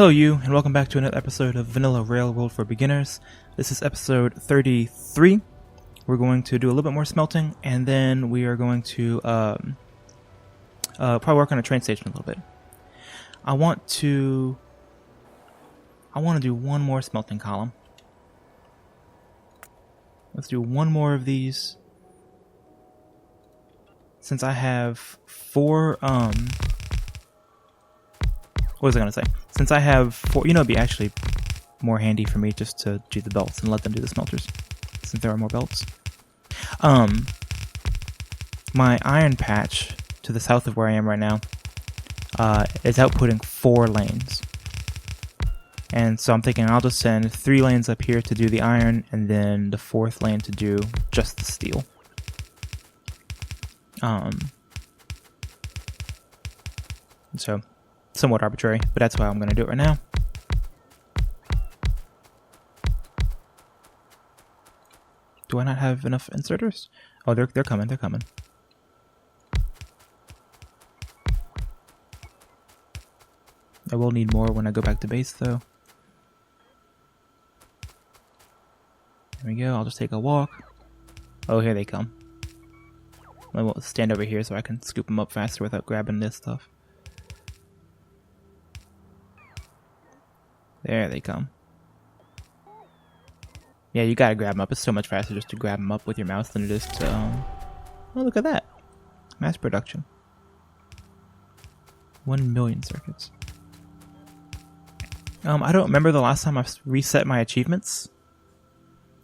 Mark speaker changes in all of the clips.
Speaker 1: Hello you, and welcome back to another episode of Vanilla Railroad for Beginners. This is episode 33. We're going to do a little bit more smelting, and then we are going to probably work on a train station a little bit. I want to do one more smelting column. Let's do one more of these. Since I have four, what was I going to say? Since I have four, it'd be actually more handy for me just to do the belts and let them do the smelters, since there are more belts. My iron patch to the south of where I am right now is outputting 4 lanes. And so I'm thinking I'll just send 3 lanes up here to do the iron, and then the 4th lane to do just the steel. So, somewhat arbitrary, but that's why I'm going to do it right now. Do I not have enough inserters? Oh, they're coming, they're coming. I will need more when I go back to base, though. There we go, I'll just take a walk. Oh, here they come. I will stand over here so I can scoop them up faster without grabbing this stuff. There they come. Yeah, you gotta grab them up. It's so much faster just to grab them up with your mouse than it is to, oh, look at that. Mass production. 1 million circuits. I don't remember the last time I reset my achievements.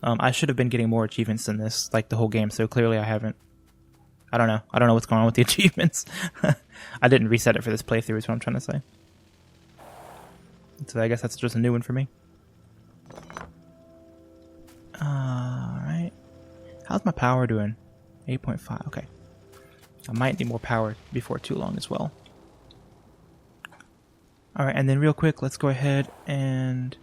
Speaker 1: I should have been getting more achievements than this, like the whole game, so clearly I haven't. I don't know. I don't know what's going on with the achievements. I didn't reset it for this playthrough is what I'm trying to say. So I guess that's just a new one for me. Alright. How's my power doing? 8.5. Okay. I might need more power before too long as well. Alright, and then real quick, let's go ahead and...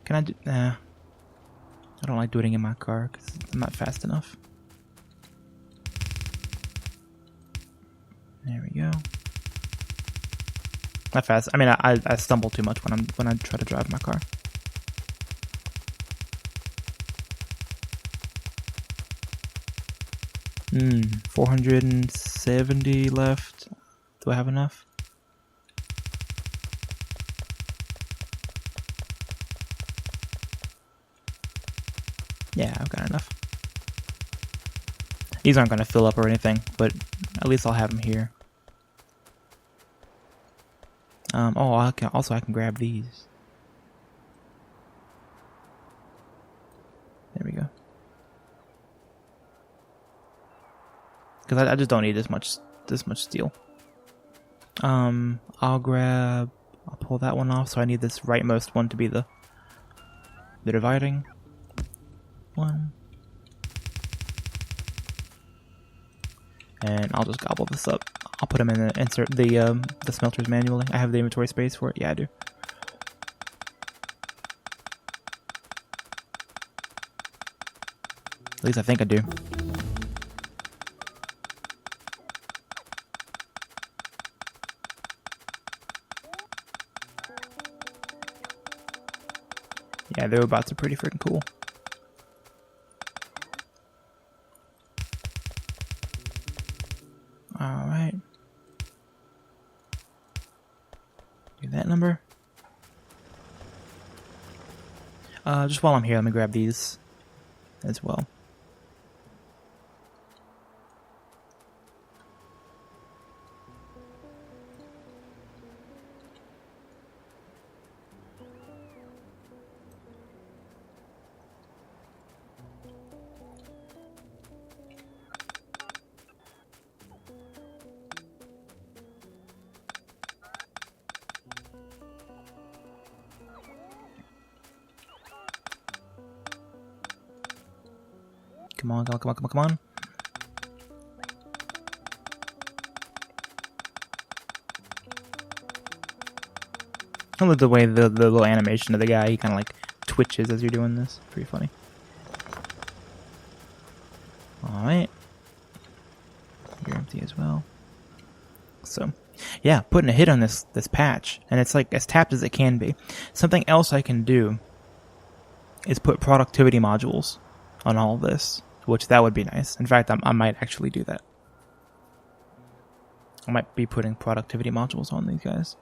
Speaker 1: Can I do... Nah. I don't like doing it in my car because I'm not fast enough. There we go. Not fast. I mean, I stumble too much when I try to drive my car. Hmm, 470 left. Do I have enough? Yeah, I've got enough. These aren't going to fill up or anything, but at least I'll have them here. Oh, I can grab these. There we go. Because I just don't need this much steel. I'll pull that one off. So I need this rightmost one to be the dividing one. And I'll just gobble this up. I'll put them in the insert the smelters manually. I have the inventory space for it. Yeah, I do. At least I think I do. Yeah, the robots are pretty freaking cool. Alright. Do that number. Just while I'm here, let me grab these as well. Come on, come on, come on, come on. I love the way the little animation of the guy, he kind of like twitches as you're doing this. Pretty funny. Alright. You're empty as well. So, Yeah, putting a hit on this patch, and it's like as tapped as it can be. Something else I can do is put productivity modules on all of this, which that would be nice. In fact, I might actually do that. I might be putting productivity modules on these guys.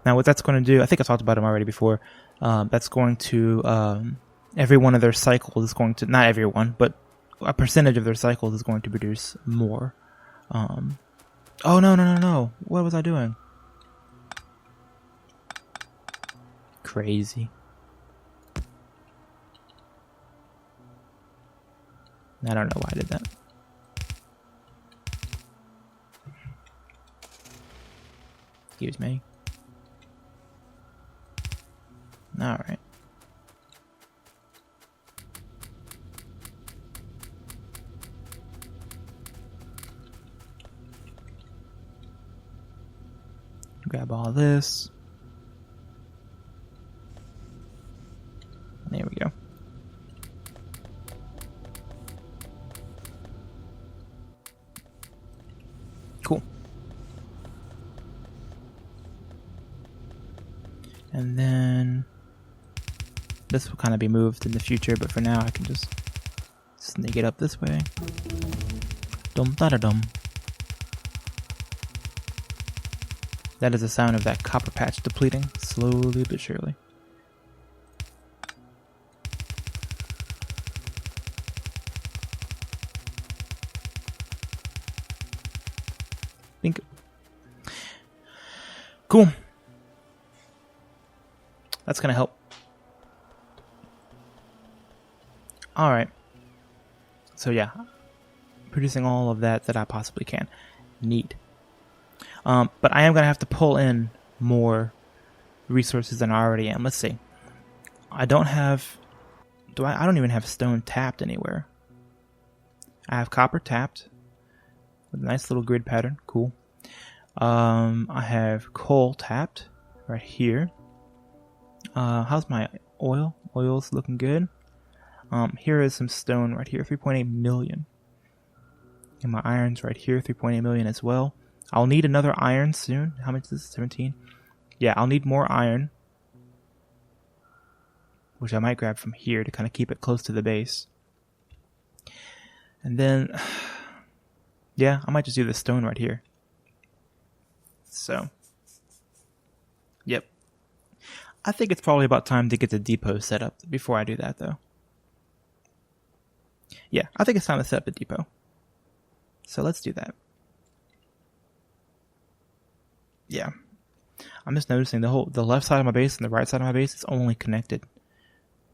Speaker 1: Now, what that's going to do, I think I talked about them already before. That's going to every one of their cycles is going to, not everyone, but a percentage of their cycles is going to produce more. Oh, no. What was I doing? Crazy. I don't know why I did that. Excuse me. Alright. Grab all this. There we go. Cool. And then this will kind of be moved in the future, but for now I can just sneak it up this way. Dum da da dum. That is the sound of that copper patch depleting, slowly but surely. Think. Cool. That's gonna help. Alright. So yeah. Producing all of that I possibly can. Neat. But I am going to have to pull in more resources than I already am. Let's see. I don't have... I don't even have stone tapped anywhere. I have copper tapped. With a nice little grid pattern. Cool. I have coal tapped. Right here. How's my oil? Oil's looking good. Here is some stone right here. 3.8 million. And my iron's right here. 3.8 million as well. I'll need another iron soon. How much is this? 17? Yeah, I'll need more iron. Which I might grab from here to kind of keep it close to the base. And then... yeah, I might just do the stone right here. So... yep. I think it's probably about time to get the depot set up before I do that, though. Yeah, I think it's time to set up a depot. So let's do that. Yeah, I'm just noticing the left side of my base and the right side of my base is only connected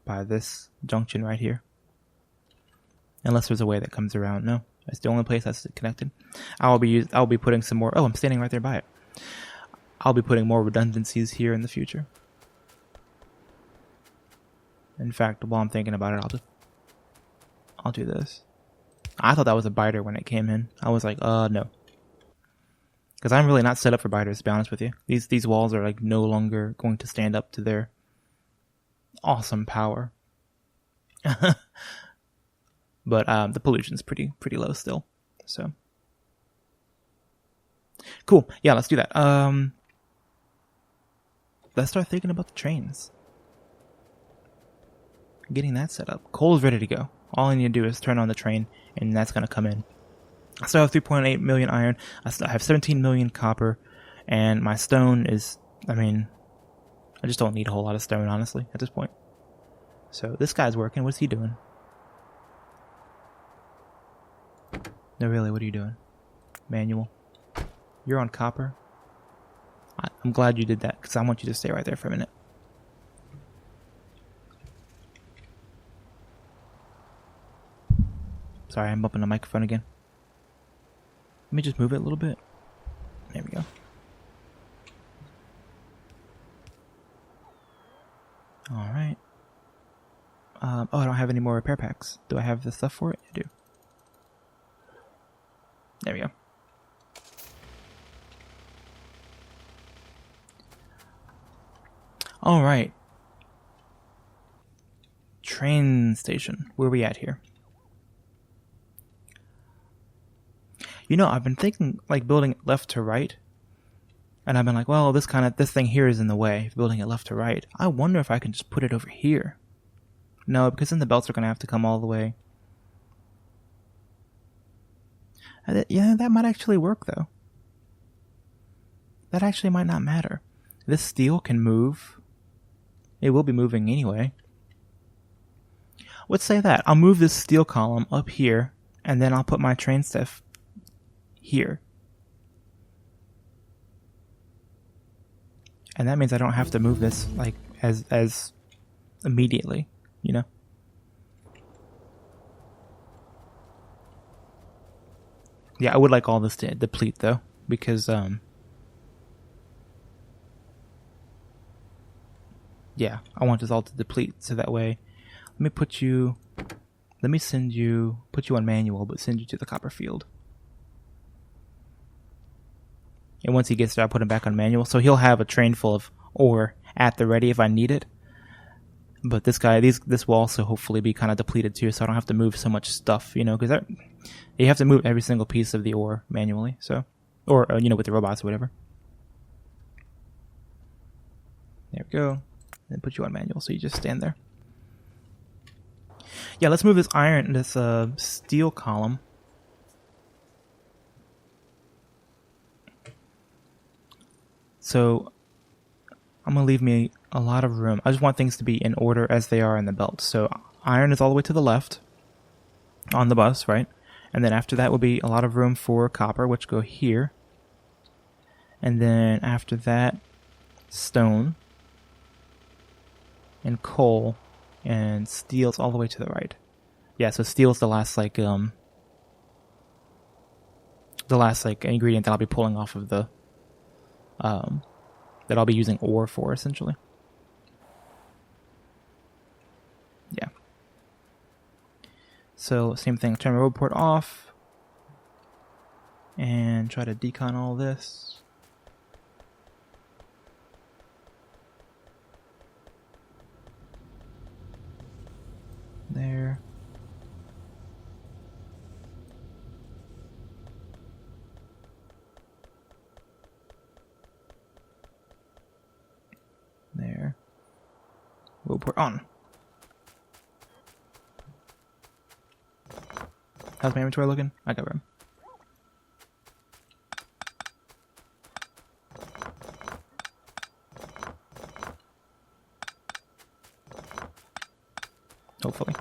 Speaker 1: by this junction right here. Unless there's a way that comes around. No, it's the only place that's connected. I'll be putting some more. Oh, I'm standing right there by it. I'll be putting more redundancies here in the future. In fact, while I'm thinking about it, I'll do this. I thought that was a biter when it came in. I was like, no. Because I'm really not set up for biters, to be honest with you. These walls are like no longer going to stand up to their awesome power. But the pollution's pretty low still. So cool. Yeah, let's do that. Let's start thinking about the trains. Getting that set up. Coal is ready to go. All I need to do is turn on the train, and that's going to come in. I still have 3.8 million iron. I still have 17 million copper. And my stone is, I just don't need a whole lot of stone, honestly, at this point. So this guy's working. What's he doing? No, really, what are you doing? Manual. You're on copper. I'm glad you did that, because I want you to stay right there for a minute. Sorry, I'm bumping the microphone again. Let me just move it a little bit. There we go. Alright. Oh, I don't have any more repair packs. Do I have the stuff for it? I do. There we go. Alright. Train station. Where are we at here? You know, I've been thinking, like, building left to right. And I've been like, well, this thing here is in the way, building it left to right. I wonder if I can just put it over here. No, because then the belts are going to have to come all the way. Yeah, that might actually work, though. That actually might not matter. This steel can move. It will be moving anyway. Let's say that. I'll move this steel column up here, and then I'll put my train stuff here. And that means I don't have to move this like as immediately, you know? Yeah, I would like all this to deplete though, because yeah, I want this all to deplete so that way let me put you on manual, but send you to the copper field. And once he gets there, I'll put him back on manual. So he'll have a train full of ore at the ready if I need it. But this will also hopefully be kind of depleted too, so I don't have to move so much stuff, you know, because you have to move every single piece of the ore manually, so, or, you know, with the robots or whatever. There we go. And put you on manual, so you just stand there. Yeah, let's move this steel column. So I'm going to leave me a lot of room. I just want things to be in order as they are in the belt. So iron is all the way to the left on the bus, right? And then after that will be a lot of room for copper, which go here. And then after that, stone and coal and steel's all the way to the right. Yeah, so steel's the last ingredient that I'll be pulling off of the that I'll be using ore for, essentially. Yeah. So same thing, turn my road port off and try to decon all this. There. There. Road port on. How's my inventory looking? I got room. Hopefully.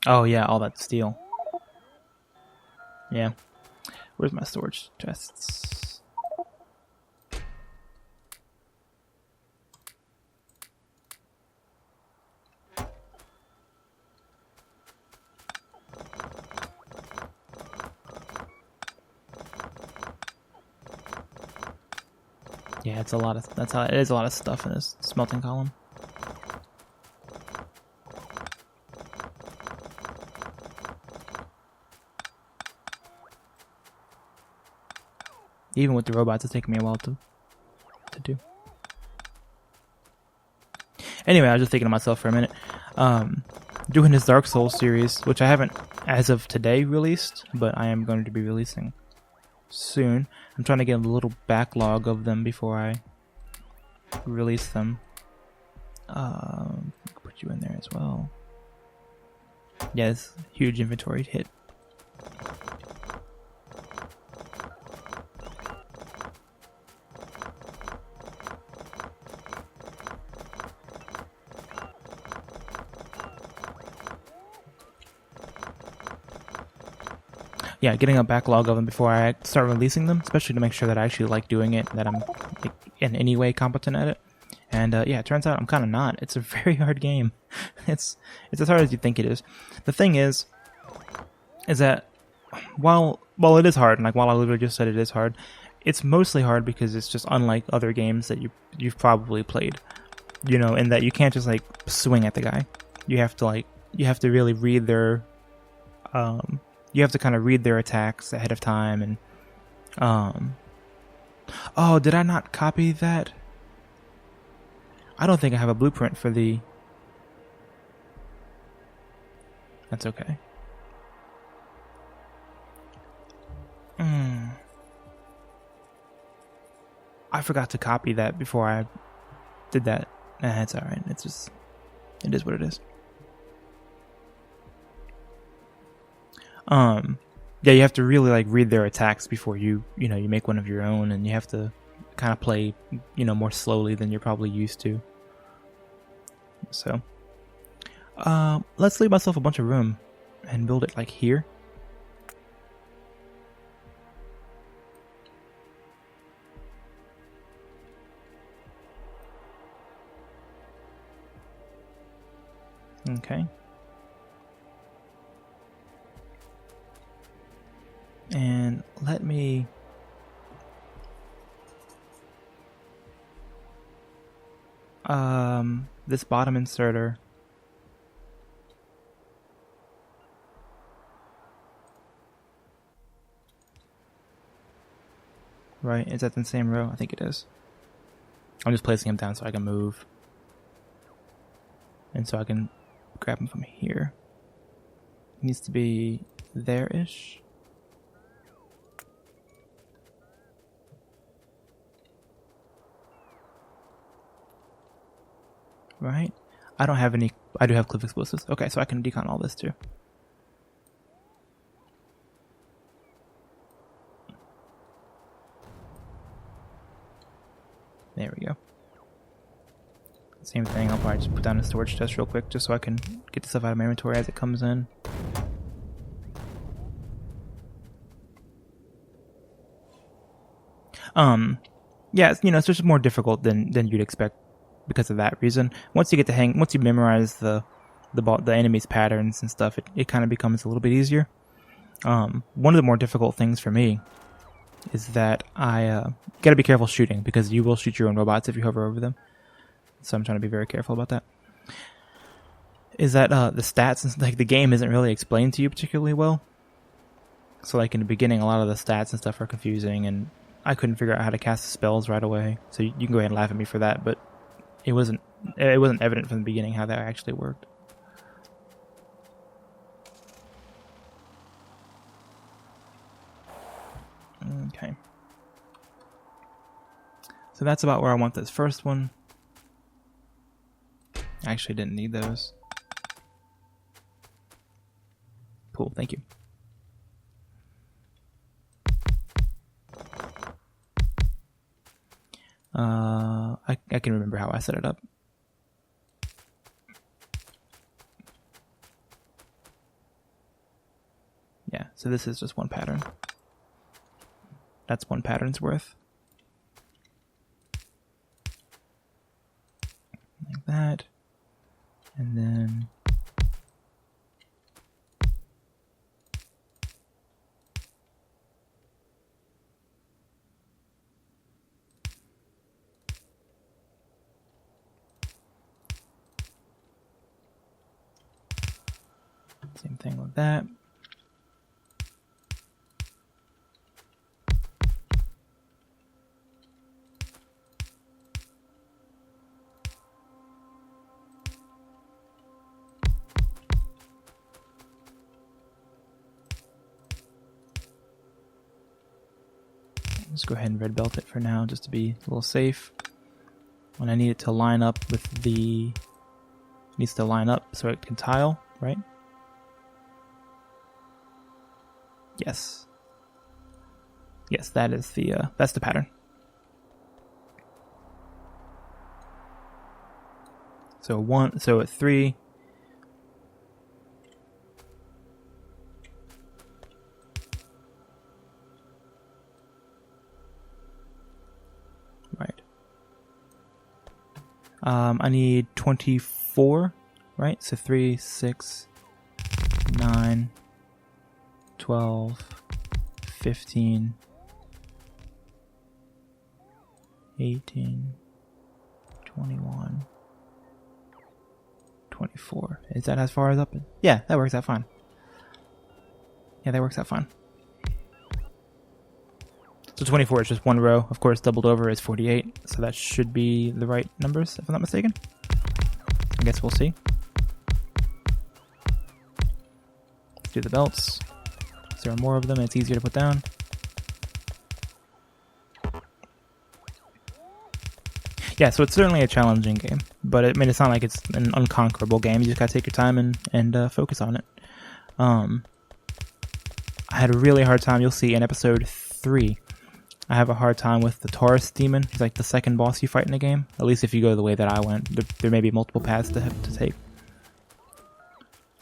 Speaker 1: Oh yeah, all that steel. Yeah. Where's my storage chests? Yeah, it is a lot of stuff in this smelting column. Even with the robots, it's taking me a while to do. Anyway, I was just thinking to myself for a minute. Doing this Dark Souls series, which I haven't, as of today, released, but I am going to be releasing soon. I'm trying to get a little backlog of them before I release them. Put you in there as well. Yes, huge inventory hit. Yeah, getting a backlog of them before I start releasing them, especially to make sure that I actually like doing it, that I'm like, in any way competent at it. And yeah, it turns out I'm kind of not. It's a very hard game. It's as hard as you think it is. The thing is that while it is hard, and like while I literally just said it is hard, it's mostly hard because it's just unlike other games that you've probably played. You know, in that you can't just like swing at the guy. You have to really read their you have to kind of read their attacks ahead of time, and Oh, did I not copy that? I don't think I have a blueprint for the... That's okay. I forgot to copy that before I did that. Nah, it's alright. It's just... It is what it is. Yeah, you have to really like read their attacks before you make one of your own, and you have to kind of play, more slowly than you're probably used to. So, let's leave myself a bunch of room and build it like here. Okay. And let me... this bottom inserter... Right, is that the same row? I think it is. I'm just placing them down so I can move. And so I can grab them from here. It needs to be there-ish. Right? I don't have any... I do have cliff explosives. Okay, so I can decon all this too. There we go. Same thing, I'll probably just put down a storage chest real quick just so I can get the stuff out of my inventory as it comes in. Yeah, it's just more difficult than you'd expect because of that reason. Once you memorize the enemy's patterns and stuff, it kind of becomes a little bit easier. One of the more difficult things for me is that I gotta be careful shooting, because you will shoot your own robots if you hover over them. So I'm trying to be very careful about that. Is that the stats and like the game isn't really explained to you particularly well. So like in the beginning, a lot of the stats and stuff are confusing, and I couldn't figure out how to cast the spells right away. So you can go ahead and laugh at me for that, but it wasn't evident from the beginning how that actually worked. Okay. So that's about where I want this first one. I actually didn't need those. Cool, thank you. I can remember how I set it up. Yeah, so this is just one pattern. That's one pattern's worth. Like that. And then same thing with that. Let's go ahead and red belt it for now, just to be a little safe. When I need it to line up with the... It needs to line up so it can tile, right? Yes. Yes, that is that's the pattern. So at 3... Right. I need 24, right? So 3, 6, 9, 12, 15, 18, 21, 24. Is that as far as up? Yeah, that works out fine. Yeah, that works out fine. So 24 is just one row. Of course, doubled over is 48, so that should be the right numbers, if I'm not mistaken. I guess we'll see. Let's do the belts. There are more of them, and it's easier to put down. Yeah, so it's certainly a challenging game, but I mean, it's not like it's an unconquerable game. You just gotta take your time and focus on it. I had a really hard time. You'll see in episode 3. I have a hard time with the Taurus demon. He's like the second boss you fight in the game. At least if you go the way that I went. There may be multiple paths to take.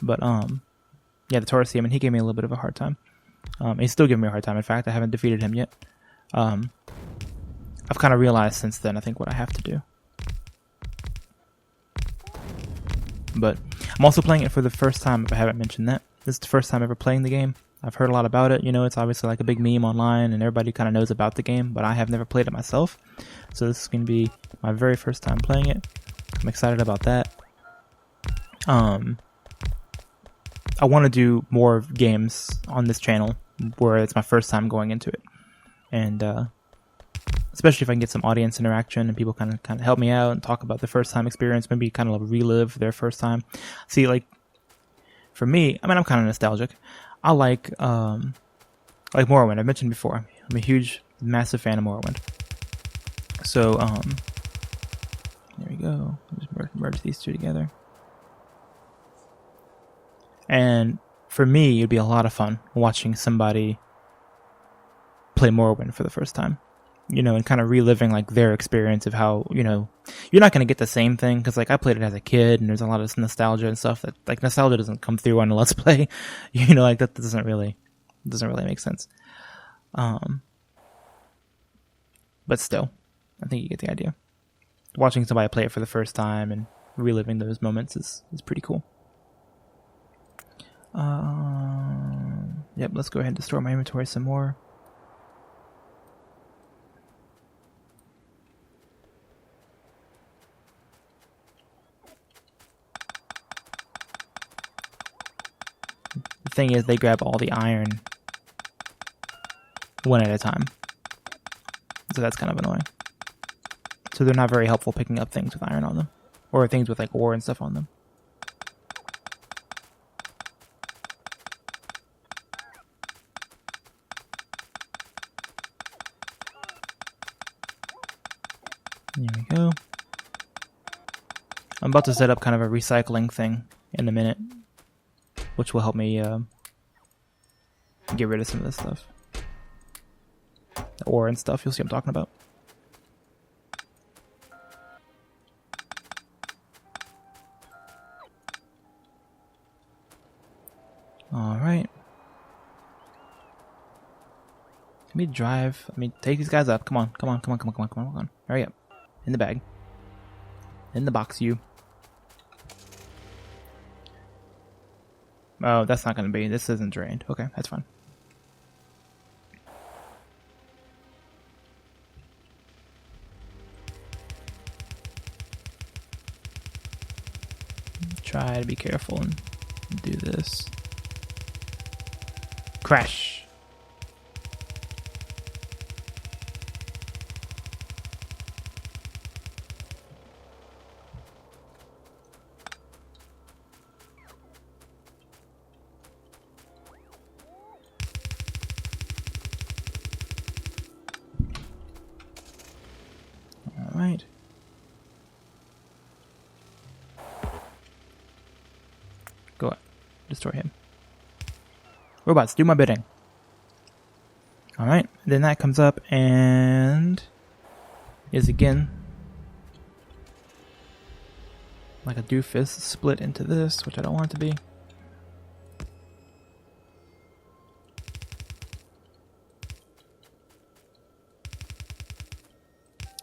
Speaker 1: But yeah, the Taurus demon, he gave me a little bit of a hard time. He's still giving me a hard time. In fact, I haven't defeated him yet. I've kind of realized since then, I think, what I have to do. But I'm also playing it for the first time, if I haven't mentioned that. This is the first time ever playing the game. I've heard a lot about it. You know, it's obviously like a big meme online, and everybody kind of knows about the game, but I have never played it myself. So this is going to be my very first time playing it. I'm excited about that. I want to do more games on this channel where it's my first time going into it. And especially if I can get some audience interaction and people kind of help me out and talk about the first time experience, maybe kind of relive their first time. See, like, for me, I mean, I'm kind of nostalgic. I like Morrowind. I've mentioned before. I'm a huge, massive fan of Morrowind. So, there we go. I'll just merge these two together. And for me, it'd be a lot of fun watching somebody play Morrowind for the first time. You know, and kind of reliving like their experience of how, you know, you're not going to get the same thing because like I played it as a kid and there's a lot of nostalgia and stuff that like nostalgia doesn't come through on a Let's Play. You know, like that doesn't really make sense. But still, I think you get the idea. Watching somebody play it for the first time and reliving those moments is pretty cool. Yep, let's go ahead and store my inventory some more. The thing is, they grab all the iron one at a time. So that's kind of annoying. So they're not very helpful picking up things with iron on them. Or things with like ore and stuff on them. There we go. I'm about to set up kind of a recycling thing in a minute, which will help me get rid of some of this stuff. The ore and stuff, you'll see what I'm talking about. Alright. Let me drive. Let me take these guys up. Come on, come on, come on, come on, come on, come on, come on. Hurry up. In the bag. In the box, you. Oh, that's not going to be. This isn't drained. Okay, that's fine. Try to be careful and do this. Crash. Alright. Go on. Destroy him. Robots, do my bidding. Alright, then that comes up and is again like a doofus split into this, which I don't want it to be.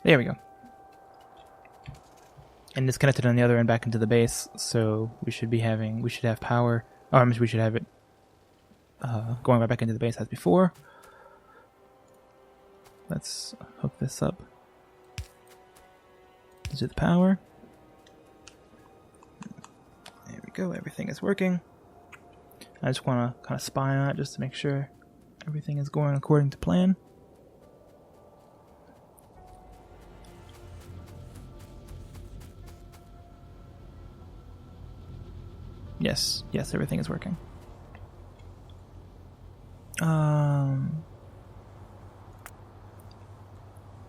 Speaker 1: There we go. And it's connected on the other end back into the base, so we should have power. Oh, we should have it going right back into the base as before. Let's hook this up to the power. There we go, everything is working. I just want to kind of spy on it just to make sure everything is going according to plan. Yes, everything is working.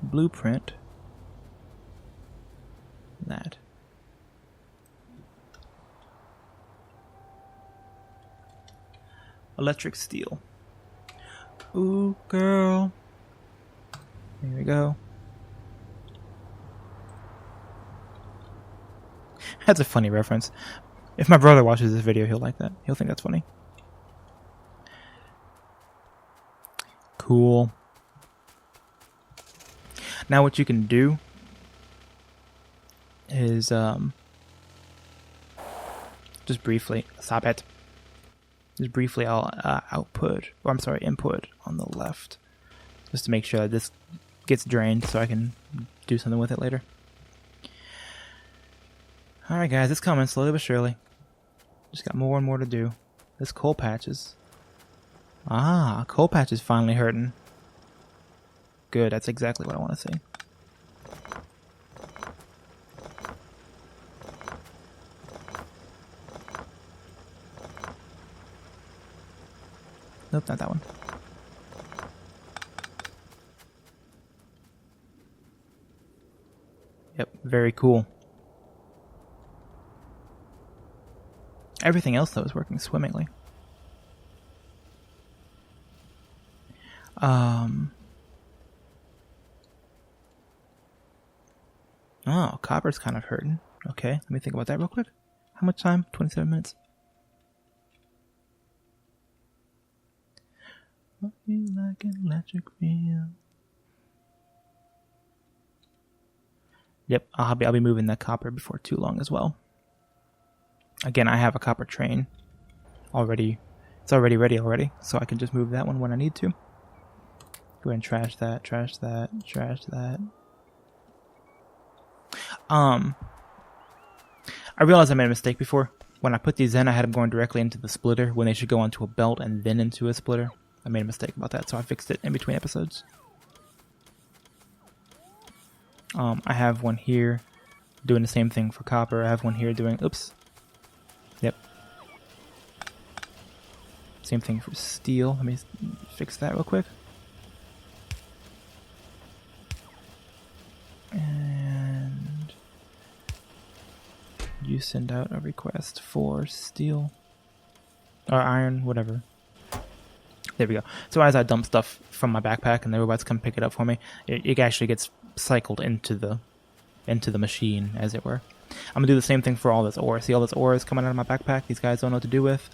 Speaker 1: Blueprint. That. Electric steel. Ooh, girl. Here we go. That's a funny reference. If my brother watches this video, he'll like that. He'll think that's funny. Cool. Now what you can do is just briefly stop it. Just briefly I'll input on the left, just to make sure that this gets drained so I can do something with it later. Alright guys, it's coming slowly but surely. Just got more and more to do. This coal patch is... coal patch is finally hurting. Good, that's exactly what I want to see. Nope, not that one. Yep, very cool. Everything else, though, is working swimmingly. Oh, copper's kind of hurting. Okay, let me think about that real quick. How much time? 27 minutes. Like an electric field. Yep, I'll be moving that copper before too long as well. Again, I have a copper train already. It's already ready already, so I can just move that one when I need to. Go ahead and trash that, trash that, trash that. I realized I made a mistake before. When I put these in, I had them going directly into the splitter when they should go onto a belt and then into a splitter. I made a mistake about that, so I fixed it in between episodes. I have one here doing the same thing for copper. I have one here doing... Oops. Yep. Same thing for steel. Let me fix that real quick. And you send out a request for steel or iron, whatever. There we go. So as I dump stuff from my backpack and the robots come pick it up for me, it actually gets cycled into the machine, as it were. I'm gonna do the same thing for all this ore. See all this ore is coming out of my backpack? These guys don't know what to do with.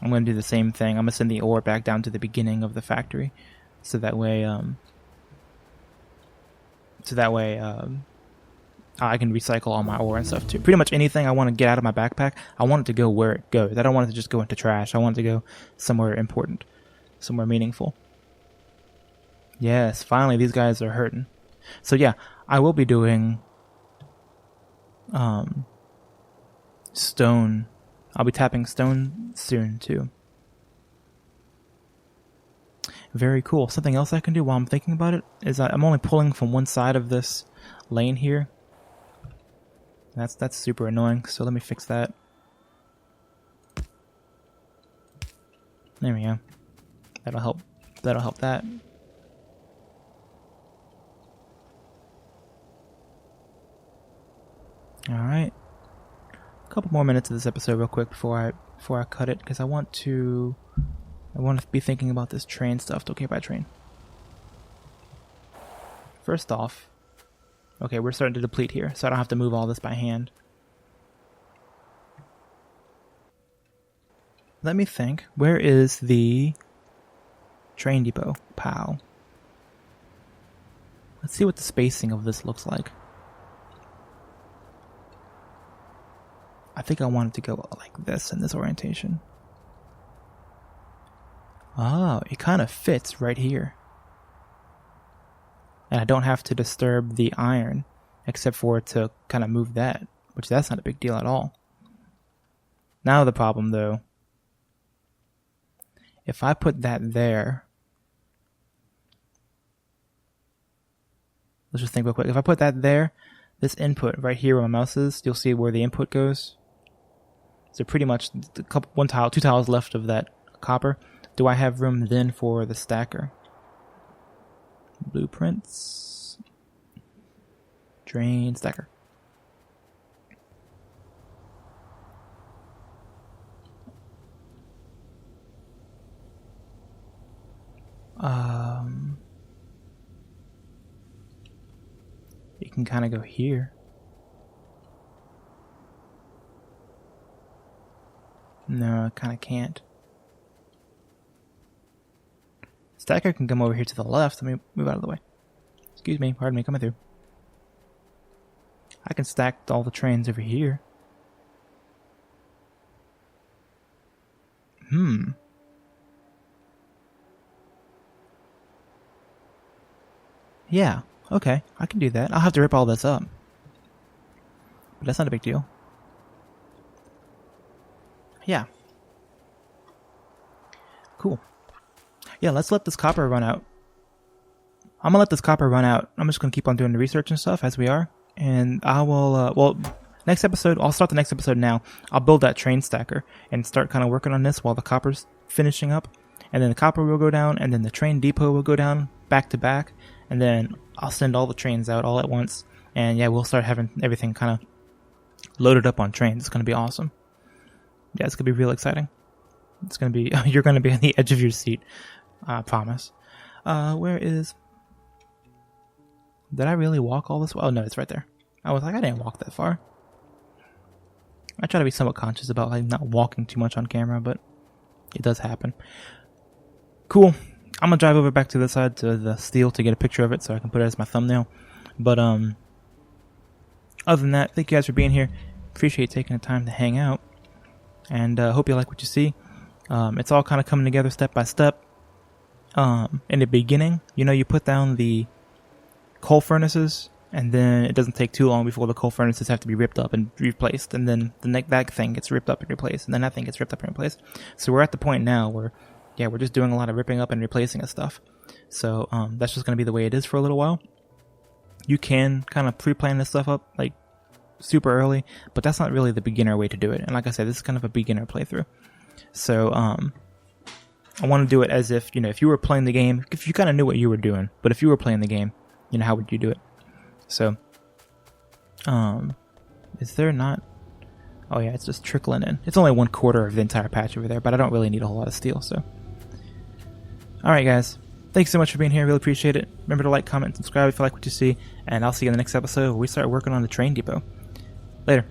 Speaker 1: I'm gonna do the same thing. I'm gonna send the ore back down to the beginning of the factory, so that way I can recycle all my ore and stuff too. Pretty much anything I want to get out of my backpack, I want it to go where it goes. I don't want it to just go into trash. I want it to go somewhere important, somewhere meaningful. Yes, finally these guys are hurting. So yeah, I will be doing stone. I'll be tapping stone soon too. Very cool. Something else I can do while I'm thinking about it is I'm only pulling from one side of this lane here. That's super annoying, so let me fix that. There we go. That'll help that. Alright. A couple more minutes of this episode real quick before I cut it, because I want to be thinking about this train stuff. Okay, by train. First off, okay, we're starting to deplete here, so I don't have to move all this by hand. Let me think. Where is the train depot? Pow. Let's see what the spacing of this looks like. I think I want it to go like this in this orientation. Oh, it kind of fits right here. And I don't have to disturb the iron, except for to kind of move that, which that's not a big deal at all. Now the problem, though, if I put that there, let's just think real quick. If I put that there, this input right here where my mouse is, you'll see where the input goes. So pretty much two tiles left of that copper. Do I have room then for the stacker? Blueprints. Drain stacker. You can kind of go here. No, I kind of can't. Stacker can come over here to the left. Let me move out of the way. Excuse me, pardon me, coming through. I can stack all the trains over here. Yeah, okay, I can do that. I'll have to rip all this up. But that's not a big deal. Yeah. Cool. Yeah, let's let this copper run out. I'm gonna let this copper run out. I'm just gonna keep on doing the research and stuff as we are. And I will, well, next episode, I'll start the next episode now. I'll build that train stacker and start kind of working on this while the copper's finishing up. And then the copper will go down, and then the train depot will go down back to back. And then I'll send all the trains out all at once. And yeah, we'll start having everything kind of loaded up on trains. It's gonna be awesome. Yeah, it's gonna be real exciting. It's gonna be, you're gonna be on the edge of your seat. I promise. Where is... Did I really walk all this way? Oh no, it's right there. I was like, I didn't walk that far. I try to be somewhat conscious about like not walking too much on camera, but it does happen. Cool. I'm gonna drive over back to this side to the steel to get a picture of it so I can put it as my thumbnail. But other than that, thank you guys for being here. Appreciate taking the time to hang out. And hope you like what you see. It's all kind of coming together step by step. In the beginning, you put down the coal furnaces, and then it doesn't take too long before the coal furnaces have to be ripped up and replaced, and then that thing gets ripped up and replaced, and then that thing gets ripped up and replaced. So we're at the point now where, yeah, we're just doing a lot of ripping up and replacing of stuff. So that's just going to be the way it is for a little while. You can kind of pre-plan this stuff up like super early, but that's not really the beginner way to do it. And like I said, this is kind of a beginner playthrough. So I want to do it as if, if you were playing the game, if you kind of knew what you were doing, but if you were playing the game, how would you do it? So, is there not... Oh yeah, it's just trickling in. It's only 1/4 of the entire patch over there, but I don't really need a whole lot of steel, so... Alright guys, thanks so much for being here, really appreciate it. Remember to like, comment, and subscribe if you like what you see, and I'll see you in the next episode where we start working on the train depot. Later.